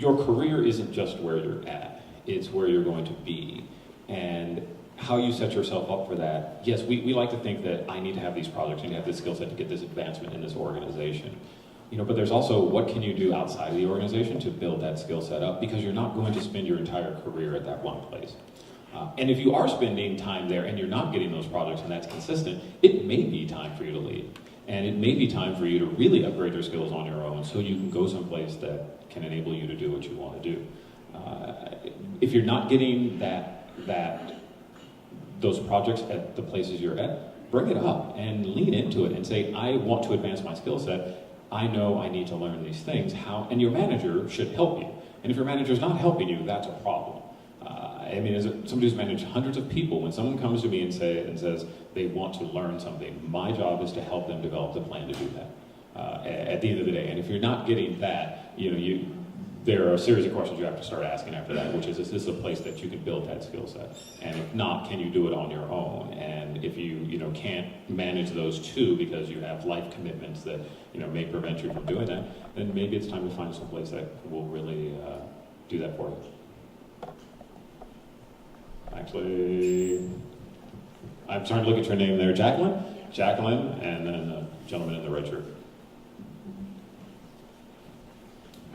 your career isn't just where you're at, it's where you're going to be. And how you set yourself up for that. Yes, we like to think that I need to have these projects, I need to have this skill set to get this advancement in this organization. But there's also what can you do outside of the organization to build that skill set up, because you're not going to spend your entire career at that one place. And if you are spending time there and you're not getting those projects and that's consistent, it may be time for you to leave. And it may be time for you to really upgrade your skills on your own so you can go someplace that can enable you to do what you want to do. If you're not getting those projects at the places you're at, bring it up and lean into it and say, I want to advance my skill set. I know I need to learn these things. How? And your manager should help you. And if your manager's not helping you, that's a problem. As somebody who's managed hundreds of people, when someone comes to me and says they want to learn something, my job is to help them develop the plan to do that at the end of the day. And if you're not getting that, there are a series of questions you have to start asking after that, which is this a place that you can build that skill set? And if not, can you do it on your own? And if you can't manage those two because you have life commitments that may prevent you from doing that, then maybe it's time to find some place that will really do that for you. Actually, I'm starting to look at your name there, Jacqueline? Yeah. Jacqueline, and then the gentleman in the red shirt.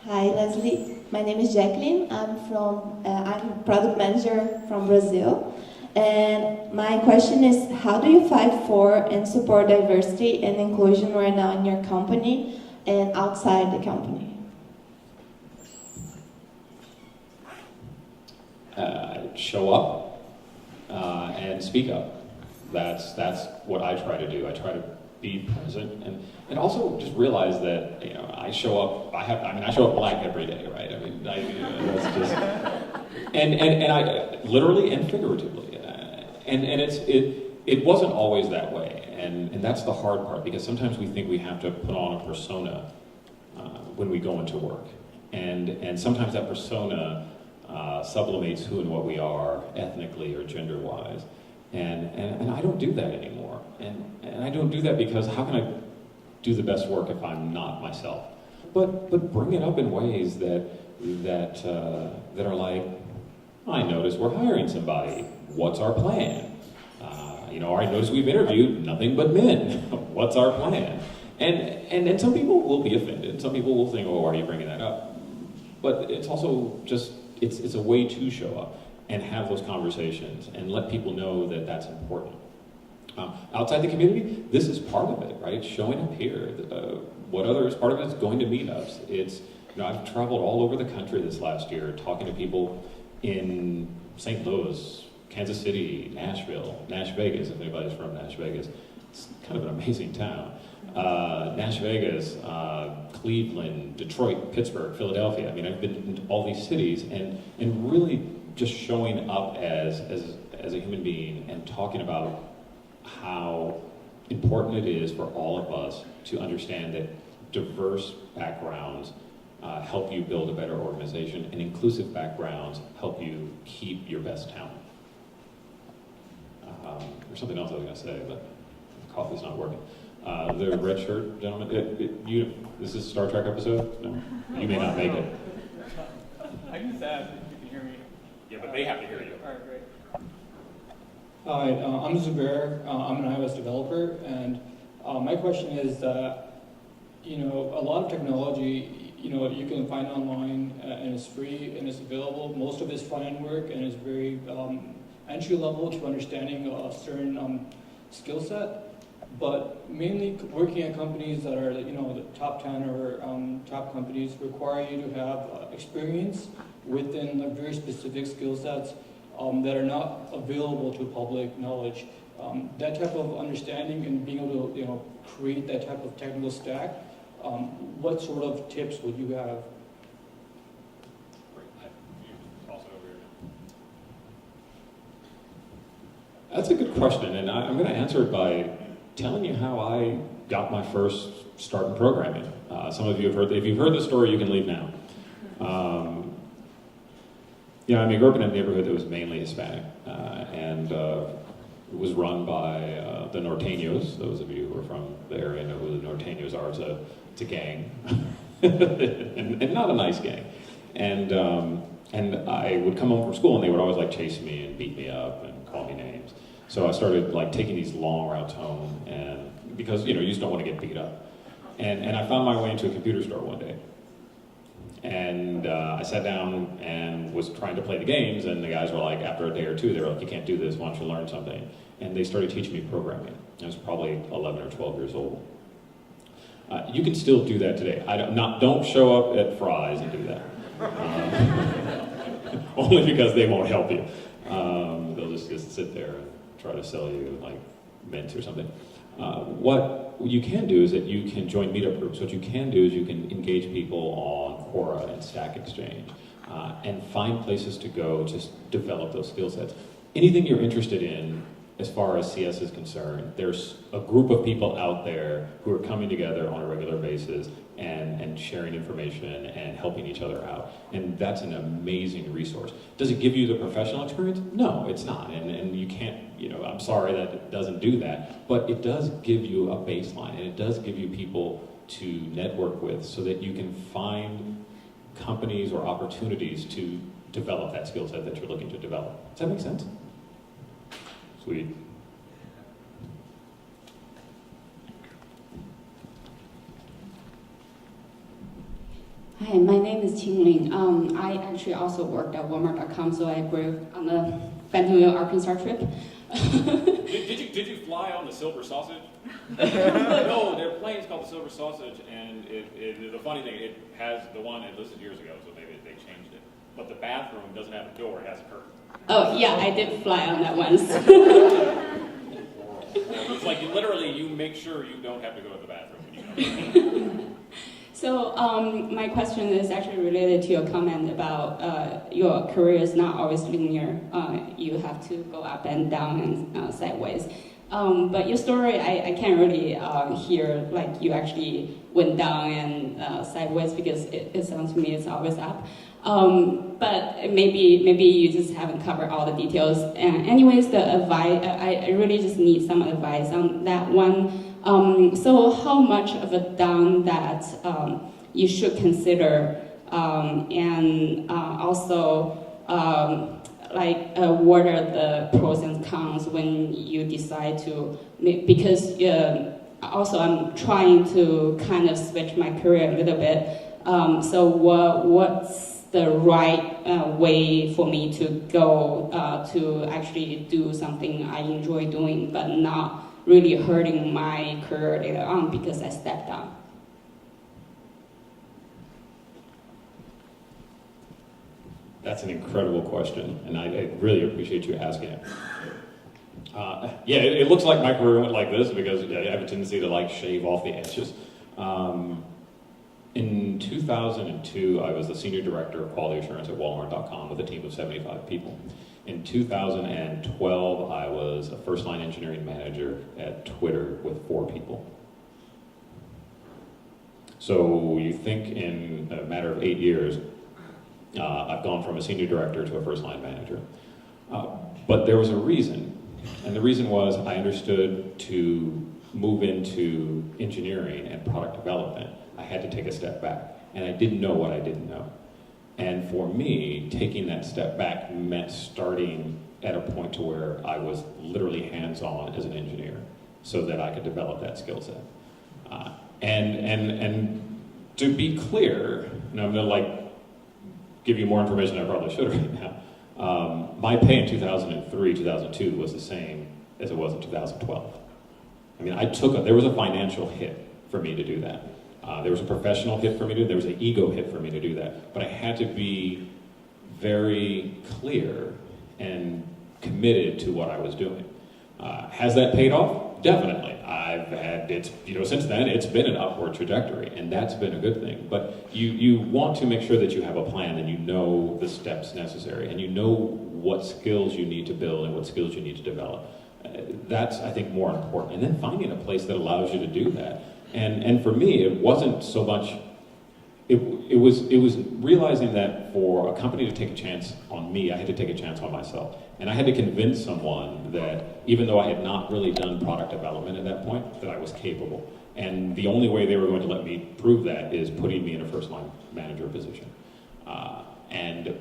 Hi, Leslie. My name is Jacqueline. I'm product manager from Brazil. And my question is, how do you fight for and support diversity and inclusion right now in your company and outside the company? Show up and speak up. That's what I try to do. I try to be present and also just realize that I show up. I show up black every day, right? That's just and I literally and figuratively, and it wasn't always that way, and that's the hard part, because sometimes we think we have to put on a persona when we go into work, and sometimes that persona sublimates who and what we are ethnically or gender-wise, and I don't do that anymore, and I don't do that because how can I do the best work if I'm not myself? But bring it up in ways that are like, I notice we're hiring somebody. What's our plan? I notice we've interviewed nothing but men. What's our plan? And some people will be offended. Some people will think, oh, why are you bringing that up? But it's also just, it's a way to show up and have those conversations and let people know that that's important. Outside the community, this is part of it, right? Showing up here. Part of it is going to meetups. It's, I've traveled all over the country this last year talking to people in St. Louis, Kansas City, Nashville, Nash Vegas, if anybody's from Nash Vegas. It's kind of an amazing town. Nash Vegas, Cleveland, Detroit, Pittsburgh, Philadelphia. I've been in all these cities and really just showing up as a human being and talking about how important it is for all of us to understand that diverse backgrounds help you build a better organization, and inclusive backgrounds help you keep your best talent. There's something else I was going to say, but the coffee's not working. The red shirt gentleman, this is a Star Trek episode? No? You may not make it. I can just ask if you can hear me. Yeah, but they have to hear you. All right, great. Hi, I'm Zubair. I'm an iOS developer, and my question is that, a lot of technology, you can find online and it's free and it's available. Most of it's front-end work and it's very entry level to understanding a certain skill set. But mainly working at companies that are, the top 10 or top companies require you to have experience within very specific skill sets that are not available to public knowledge. That type of understanding and being able to, create that type of technical stack, what sort of tips would you have? That's a good question, and I'm going to answer it by telling you how I got my first start in programming. Some of you have heard, if you've heard the story, you can leave now. I grew up in a neighborhood that was mainly Hispanic, and it was run by the Norteños. Those of you who are from the area know who the Norteños are. It's a gang, and not a nice gang. and I would come home from school and they would always like chase me and beat me up and call me names. So I started like taking these long routes home, and because you just don't want to get beat up. And I found my way into a computer store one day. And I sat down and was trying to play the games, and the guys were like, after a day or two, they were like, you can't do this, why don't you learn something? And they started teaching me programming. I was probably 11 or 12 years old. You can still do that today. Don't show up at Fry's and do that. Only because they won't help you. They'll just sit there and try to sell you like mints or something. What you can do is that you can join meetup groups. What you can do is you can engage people on Quora and Stack Exchange and find places to go to develop those skill sets. Anything you're interested in as far as CS is concerned, there's a group of people out there who are coming together on a regular basis and sharing information and helping each other out. And that's an amazing resource. Does it give you the professional experience? No, it's not. And you can't, I'm sorry that it doesn't do that, but it does give you a baseline, and it does give you people to network with so that you can find companies or opportunities to develop that skill set that you're looking to develop. Does that make sense? Sweet. Hi, my name is Qingling. I actually also worked at Walmart.com, so I grew on the Bentonville, Arkansas trip. Did you fly on the Silver Sausage? No, their plane's called the Silver Sausage, and the funny thing, it has the one it listed years ago, so maybe they changed it. But the bathroom doesn't have a door; it has a curtain. Oh yeah, I did fly on that once. It's like you make sure you don't have to go to the bathroom when you go. So my question is actually related to your comment about your career is not always linear. You have to go up and down and sideways. But your story, I can't really hear like you actually went down and sideways, because it sounds to me it's always up. But maybe you just haven't covered all the details. And anyways, the advice, I really just need some advice on that one. So how much of a down that you should consider, and also what are the pros and cons when you decide to, because also I'm trying to kind of switch my career a little bit. So what's the right way for me to go to actually do something I enjoy doing, but not really hurting my career later on because I stepped down? That's an incredible question, and I really appreciate you asking it. Yeah, it looks like my career went like this because I have a tendency to like shave off the edges. In 2002, I was the senior director of quality assurance at Walmart.com with a team of 75 people. In 2012, I was a first-line engineering manager at Twitter with 4 people. So you think in a matter of 8 years, I've gone from a senior director to a first-line manager. But there was a reason, and the reason was I understood to move into engineering and product development, I had to take a step back, and I didn't know what I didn't know. And for me, taking that step back meant starting at a point to where I was literally hands-on as an engineer so that I could develop that skill set. And to be clear, and I'm gonna give you more information than I probably should right now, my pay in 2003, 2002 was the same as it was in 2012. I mean, there was a financial hit for me to do that. There was a professional hit for me to do that. There was an ego hit for me to do that. But I had to be very clear and committed to what I was doing. Has that paid off? Definitely. Since then, it's been an upward trajectory, and that's been a good thing. But you want to make sure that you have a plan and you know the steps necessary, and you know what skills you need to build and what skills you need to develop. That's, I think, more important. And then finding a place that allows you to do that. And for me, it wasn't so much, it was realizing that for a company to take a chance on me, I had to take a chance on myself. And I had to convince someone that even though I had not really done product development at that point, that I was capable. And the only way they were going to let me prove that is putting me in a first-line manager position.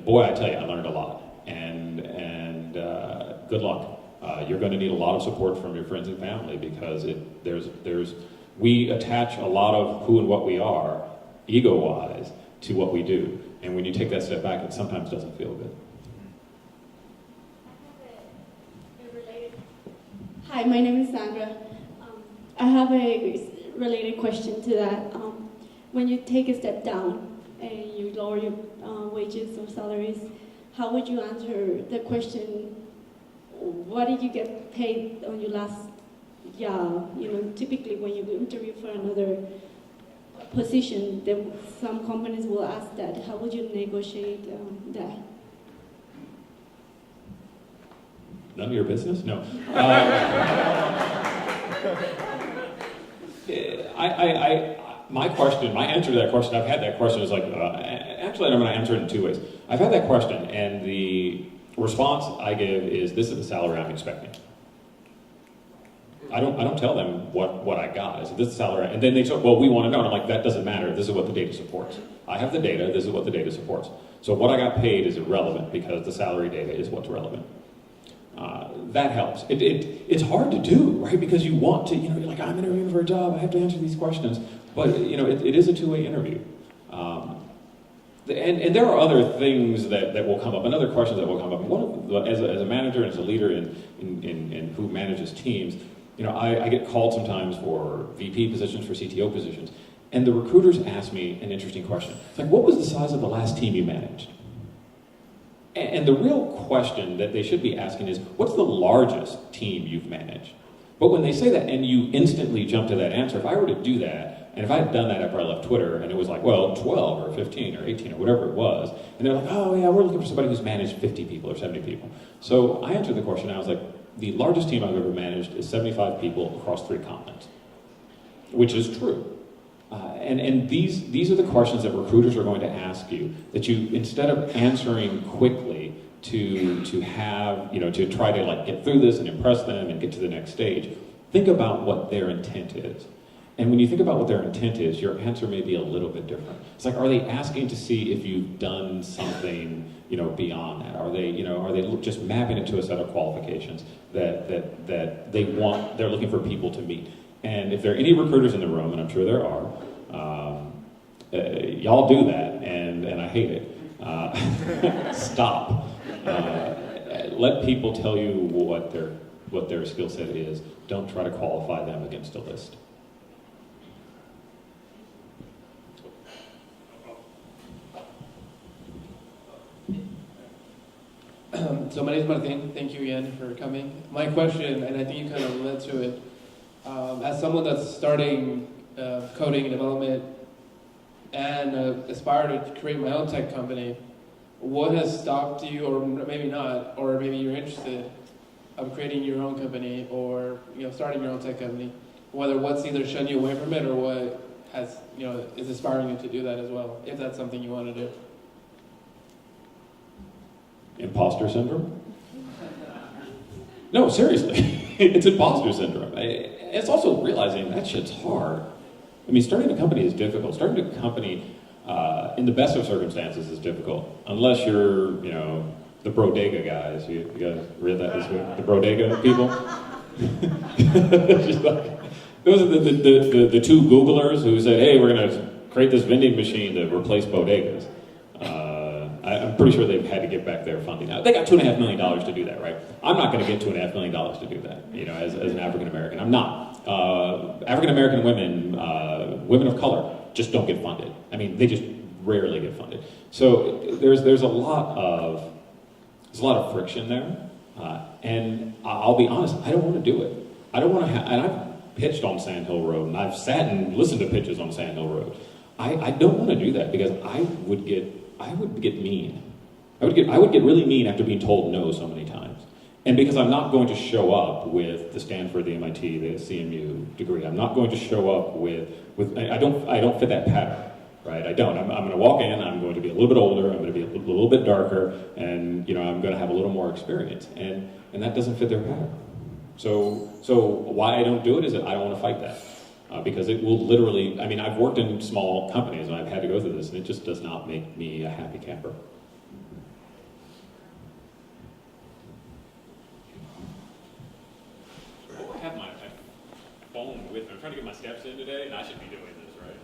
boy, I tell you, I learned a lot. And good luck. You're going to need a lot of support from your friends and family because we attach a lot of who and what we are, ego-wise, to what we do. And when you take that step back, it sometimes doesn't feel good. Hi, my name is Sandra. I have a related question to that. When you take a step down and you lower your wages or salaries, how would you answer the question, what did you get paid on your last job? You know, typically when you interview for another position, some companies will ask that. How would you negotiate that? None of your business? No. My answer to that question, I've had that question is like, actually I'm going to answer it in two ways. I've had that question and the response I give is, this is the salary I'm expecting. I don't tell them what I got. I said, this is the salary. And then they say, well, we want to know. And I'm like, that doesn't matter. This is what the data supports. I have the data. This is what the data supports. So what I got paid is irrelevant because the salary data is what's relevant. That helps. It's hard to do, right? Because you want to, you're like, I'm interviewing for a job, I have to answer these questions. But, it is a two-way interview. And there are other things that will come up, and other questions that will come up. One of as a manager and as a leader in who manages teams, I get called sometimes for VP positions, for CTO positions, and the recruiters ask me an interesting question. It's like, what was the size of the last team you managed? And the real question that they should be asking is, what's the largest team you've managed? But when they say that and you instantly jump to that answer, if I were to do that, and if I had done that after I left Twitter, and it was like, well, 12 or 15 or 18 or whatever it was, and they're like, oh yeah, we're looking for somebody who's managed 50 people or 70 people. So I answered the question, and I was like, the largest team I've ever managed is 75 people across 3 continents, which is true. And these are the questions that recruiters are going to ask you, that you, instead of answering quickly to have, to try to like get through this and impress them and get to the next stage, think about what their intent is. And when you think about what their intent is, your answer may be a little bit different. It's like, are they asking to see if you've done something, beyond that? Are they just mapping it to a set of qualifications that they're looking for people to meet? And if there are any recruiters in the room, and I'm sure there are, y'all do that, and I hate it. Stop. Let people tell you what their skill set is. Don't try to qualify them against a list. So my name is Martin. Thank you again for coming. My question, and I think you kind of led to it, as someone that's starting coding and development and aspire to create my own tech company, what has stopped you, or maybe not, or maybe you're interested of creating your own company or starting your own tech company? What's either shutting you away from it, or what has is inspiring you to do that as well, if that's something you want to do? Imposter syndrome? No, seriously. It's imposter syndrome. It's also realizing that shit's hard. I mean, starting a company is difficult. Starting a company, in the best of circumstances, is difficult. Unless you're, the bodega guys. You guys read that this week? The bodega people? Just like, those are the 2 Googlers who said, hey, we're going to create this vending machine to replace bodegas. I'm pretty sure they've had to get back their funding. Now, they got $2.5 million to do that, right? I'm not going to get $2.5 million to do that, as an African American. I'm not. African American women, women of color, just don't get funded. I mean, they just rarely get funded. So there's a lot of friction there, and I'll be honest, I don't want to do it. I don't want to and I've pitched on Sand Hill Road, and I've sat and listened to pitches on Sand Hill Road. I don't want to do that because I would get mean. I would get really mean after being told no so many times. And because I'm not going to show up with the Stanford, the MIT, the CMU degree. I'm not going to show up with I don't fit that pattern, right? I don't. I'm going to walk in, I'm going to be a little bit older, I'm going to be a little bit darker, and I'm going to have a little more experience. And that doesn't fit their pattern. So why I don't do it is that I don't want to fight that. Because it will literally, I've worked in small companies and I've had to go through this, and it just does not make me a happy camper. trying to get my steps in today, and I should be doing this, right?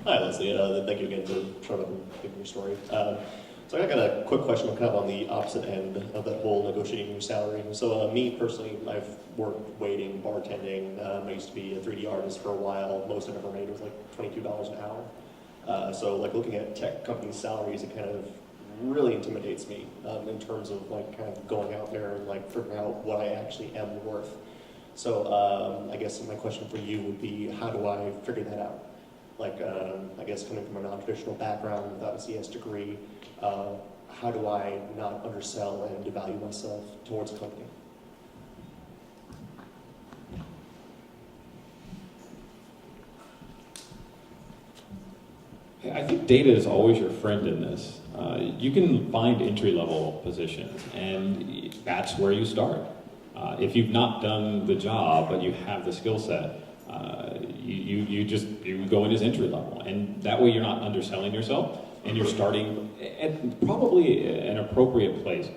Hi, Leslie. Thank you again for showing up and giving your story. So I got a quick question kind of on the opposite end of that whole negotiating your salary. So me personally, I've worked waiting, bartending. I used to be a 3D artist for a while. Most I've ever made was like $22 an hour. So like looking at tech companies' salaries, it kind of really intimidates me in terms of like kind of going out there and like figuring out what I actually am worth. So I guess my question for you would be, how do I figure that out? Like, I guess coming from a non-traditional background without a CS degree, how do I not undersell and devalue myself towards a company? I think data is always your friend in this. You can find entry-level positions, and that's where you start. If you've not done the job, but you have the skill set, you go in as entry level, and that way you're not underselling yourself, and you're starting at probably an appropriate place.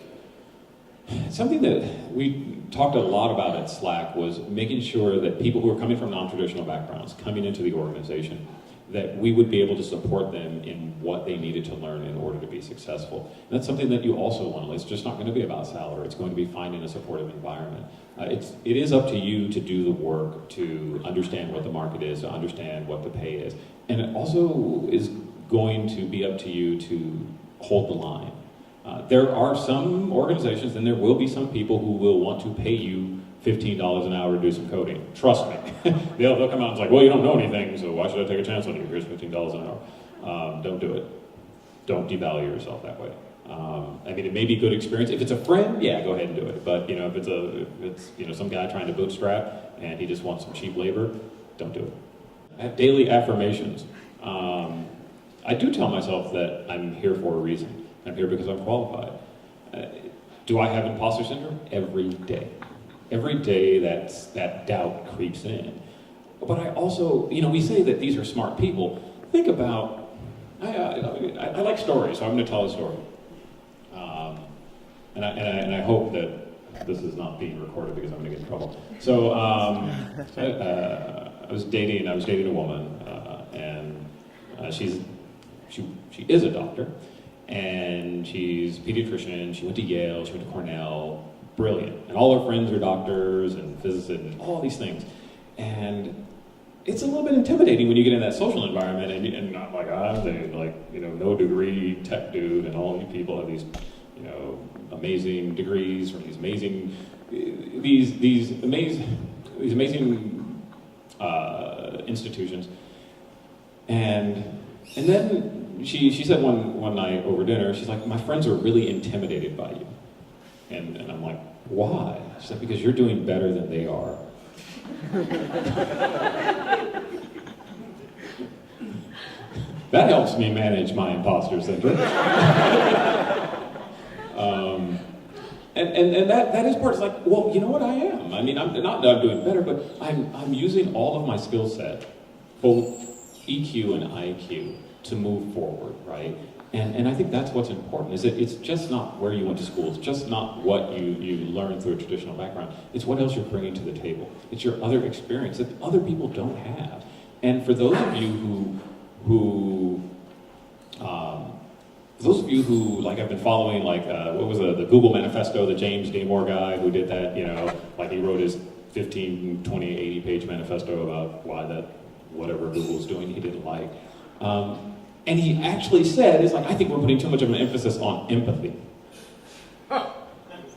Something that we talked a lot about at Slack was making sure that people who are coming from non-traditional backgrounds, coming into the organization, that we would be able to support them in what they needed to learn in order to be successful. And that's something that you also want. It's just not going to be about salary. It's going to be finding a supportive environment. It is up to you to do the work, to understand what the market is, to understand what the pay is. And it also is going to be up to you to hold the line. There are some organizations, and there will be some people who will want to pay you $15 an hour to do some coding. Trust me. They'll come out and it's like, well, you don't know anything, so why should I take a chance on you? Here's $15 an hour. Don't do it. Don't devalue yourself that way. I mean, it may be a good experience. If it's a friend, yeah, go ahead and do it. But if it's some guy trying to bootstrap and he just wants some cheap labor, don't do it. I have daily affirmations. I do tell myself that I'm here for a reason. I'm here because I'm qualified. Do I have imposter syndrome? Every day. Every day that doubt creeps in. But I also, we say that these are smart people. Think about, I like stories, so I'm going to tell a story. And I hope that this is not being recorded because I'm going to get in trouble. So I was dating a woman, and she is a doctor, and she's a pediatrician. She went to Yale, she went to Cornell. Brilliant. And all her friends are doctors and physicists and all these things. And it's a little bit intimidating when you get in that social environment and not like, I'm the no degree tech dude, and all you people have these, amazing degrees from these amazing institutions. And then she said one night over dinner, she's like, my friends are really intimidated by you. And I'm like, why? She said, because you're doing better than they are. That helps me manage my imposter syndrome. And that is part. It's like, well, you know what I am? I mean, I'm not doing better, but I'm using all of my skill set, both EQ and IQ, to move forward, right? And I think that's what's important, is that it's just not where you went to school. It's just not what you learned through a traditional background. It's what else you're bringing to the table. It's your other experience that other people don't have. And for those of you who like I've been following, like, what was the Google Manifesto, the James Damore guy who did that, like he wrote his 15, 20, 80 page manifesto about why that whatever Google's doing he didn't like. And he actually said, it's like, I think we're putting too much of an emphasis on empathy.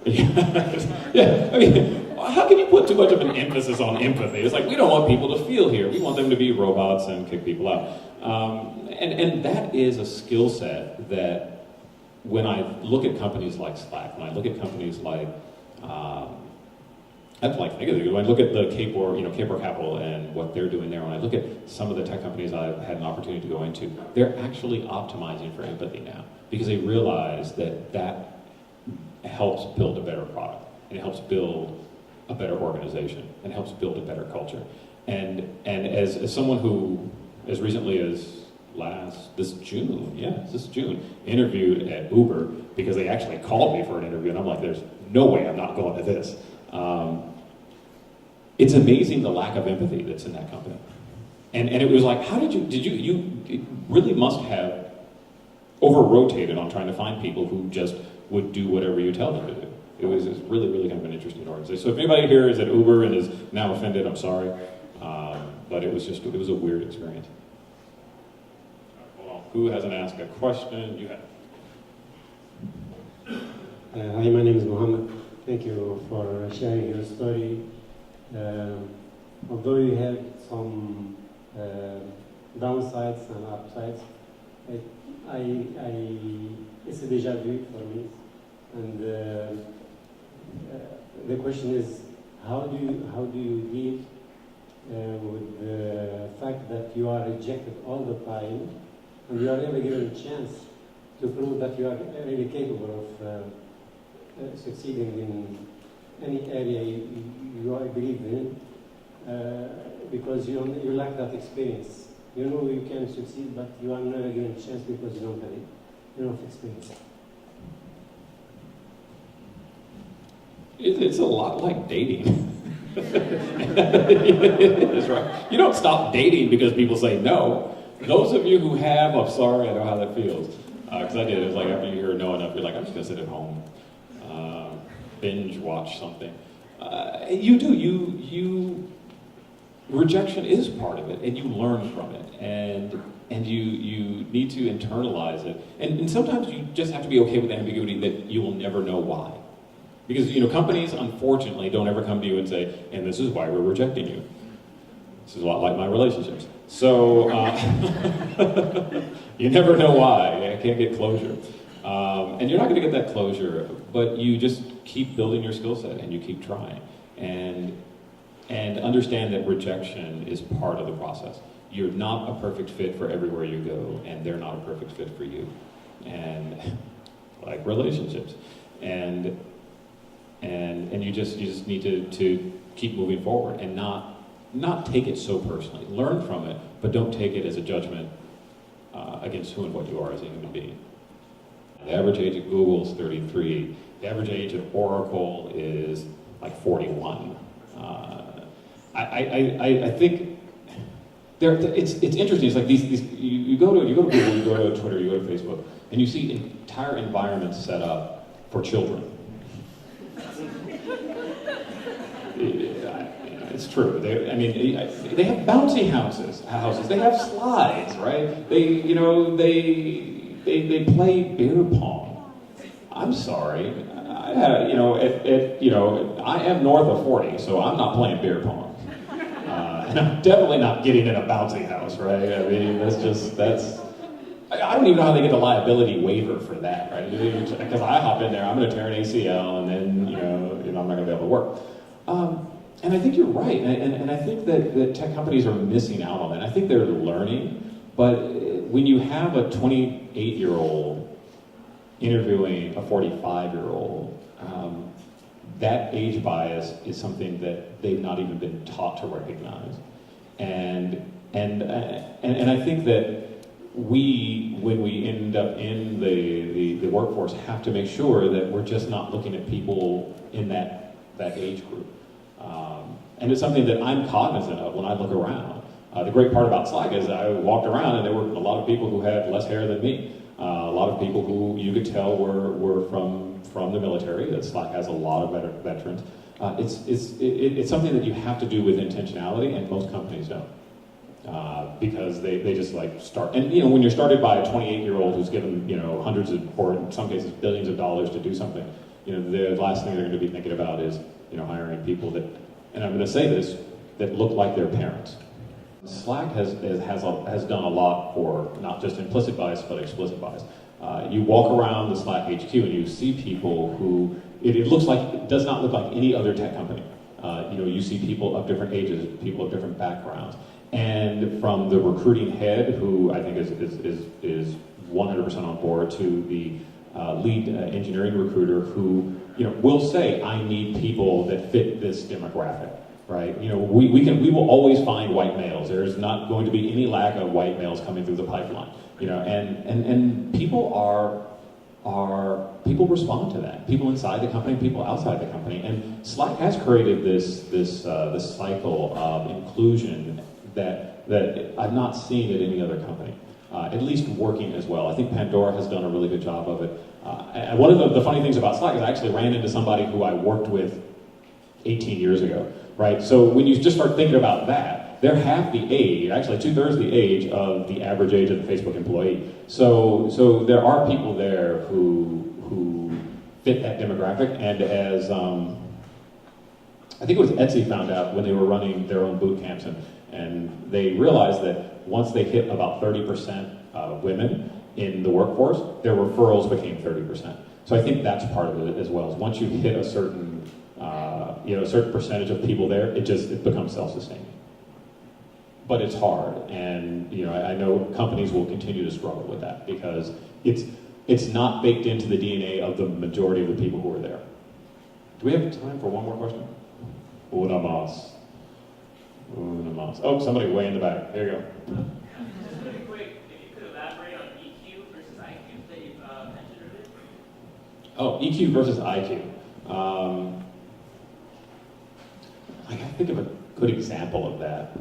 Yeah, I mean, how can you put too much of an emphasis on empathy? It's like, we don't want people to feel here. We want them to be robots and kick people out. And that is a skill set that when I look at companies like Slack, when I look at companies like, when I look at the Capor Capital and what they're doing there, when I look at some of the tech companies I've had an opportunity to go into, they're actually optimizing for empathy now because they realize that helps build a better product, and it helps build a better organization, and it helps build a better culture. And as someone who, as recently as this June, interviewed at Uber because they actually called me for an interview, and I'm like, there's no way I'm not going to this. it's amazing the lack of empathy that's in that company. And it was like, how did you really must have over-rotated on trying to find people who just would do whatever you tell them to do. It was really, really kind of an interesting organization. So if anybody here is at Uber and is now offended, I'm sorry. But it was a weird experience. Hold on. Who hasn't asked a question? You have. Hi, my name is Mohammed. Thank you for sharing your story. Although you had some downsides and upsides, it's a deja vu for me. And the question is, how do you deal with the fact that you are rejected all the time, and you are never given a chance to prove that you are really capable of succeeding in any area you believe in, because you lack that experience. You know you can succeed, but you are never given a chance because you don't have enough experience. It's a lot like dating. That's right. You don't stop dating because people say no. Those of you who have, I'm sorry, I know how that feels. Because I did. It was like after you hear no enough, you're like, I'm just going to sit at home, binge watch something. Rejection is part of it, and you learn from it, and you need to internalize it. And sometimes you just have to be okay with the ambiguity that you will never know why. Because, companies, unfortunately, don't ever come to you and say, and this is why we're rejecting you. This is a lot like my relationships. So, you never know why. I can't get closure. And you're not going to get that closure, but you just keep building your skill set, and you keep trying. And understand that rejection is part of the process. You're not a perfect fit for everywhere you go, and they're not a perfect fit for you. And like relationships. And you just need to keep moving forward and not take it so personally. Learn from it, but don't take it as a judgment against who and what you are as a human being. The average age at Google is 33. The average age at Oracle is like 41. I think it's interesting. It's like these you go to Google, you go to Twitter, you go to Facebook, and you see entire environments set up for children. It's true. They have bouncy houses. They have slides, right? They play beer pong. I'm sorry. I am north of 40, so I'm not playing beer pong. And I'm definitely not getting in a bouncy house, right? I mean, I don't even know how they get the liability waiver for that, right? Because I hop in there, I'm going to tear an ACL, and then, I'm not going to be able to work. And I think you're right, and I think that tech companies are missing out on that. I think they're learning, but when you have a 28-year-old interviewing a 45-year-old, that age bias is something that they've not even been taught to recognize. And I think that when we end up in the workforce, have to make sure that we're just not looking at people in that age group. And it's something that I'm cognizant of when I look around. The great part about Slack is I walked around and there were a lot of people who had less hair than me. A lot of people who you could tell were from the military. That Slack has a lot of veterans. It's something that you have to do with intentionality, and most companies don't. Because they just like start. And when you're started by a 28-year-old who's given hundreds or in some cases billions of dollars to do something, the last thing they're going to be thinking about is hiring people that, and I'm going to say this, that look like their parents. Slack has done a lot for not just implicit bias, but explicit bias. You walk around the Slack HQ and you see people who, it does not look like any other tech company. You see people of different ages, people of different backgrounds. And from the recruiting head, who I think is 100% on board, to the lead engineering recruiter who will say, I need people that fit this demographic. Right? We will always find white males. There's not going to be any lack of white males coming through the pipeline. And people are are people respond to that. People inside the company, people outside the company, and Slack has created this cycle of inclusion that I've not seen at any other company, at least working as well. I think Pandora has done a really good job of it. And one of the funny things about Slack is I actually ran into somebody who I worked with 18 years ago, right? So when you just start thinking about that, they're half the age, actually 2/3 the age of the average age of the Facebook employee. So there are people there who fit that demographic, and as I think it was Etsy found out when they were running their own boot camps, and they realized that once they hit about 30% women in the workforce, their referrals became 30%. So I think that's part of it as well. Is once you hit a certain a certain percentage of people there, it becomes self-sustaining. But it's hard, and I know companies will continue to struggle with that because it's not baked into the DNA of the majority of the people who are there. Do we have time for one more question? Una más. Oh, somebody way in the back. There you go. Really quick, if you could elaborate on EQ versus IQ that you've mentioned earlier. Oh, EQ versus IQ. I gotta think of a good example of that.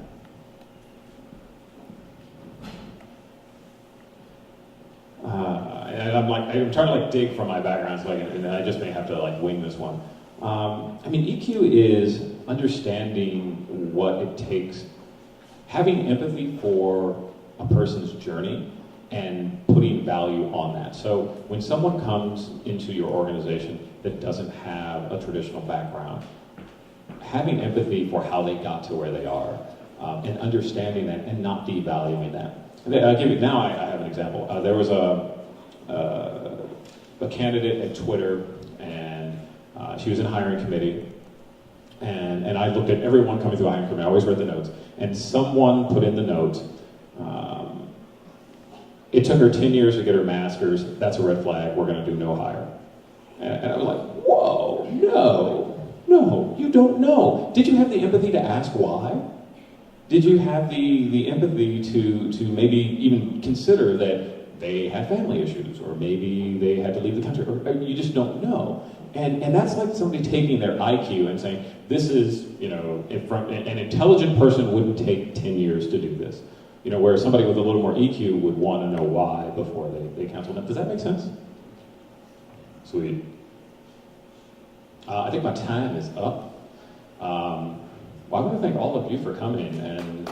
And I'm trying to dig from my background, so and I just may have to wing this one. EQ is understanding what it takes, having empathy for a person's journey and putting value on that. So when someone comes into your organization that doesn't have a traditional background, having empathy for how they got to where they are, and understanding that and not devaluing that. I'll give you, now I have an example. There was a candidate at Twitter, and she was in a hiring committee, and I looked at everyone coming through a hiring committee. I always read the notes, and someone put in the note, it took her 10 years to get her master's. That's a red flag. We're going to do no hire. And I was like, whoa, no, you don't know. Did you have the empathy to ask why? Did you have the empathy to maybe even consider that they had family issues, or maybe they had to leave the country, or you just don't know. And that's like somebody taking their IQ and saying, this is, an intelligent person wouldn't take 10 years to do this. Where somebody with a little more EQ would want to know why before they cancel them. Does that make sense? Sweet. I think my time is up. I want to thank all of you for coming, and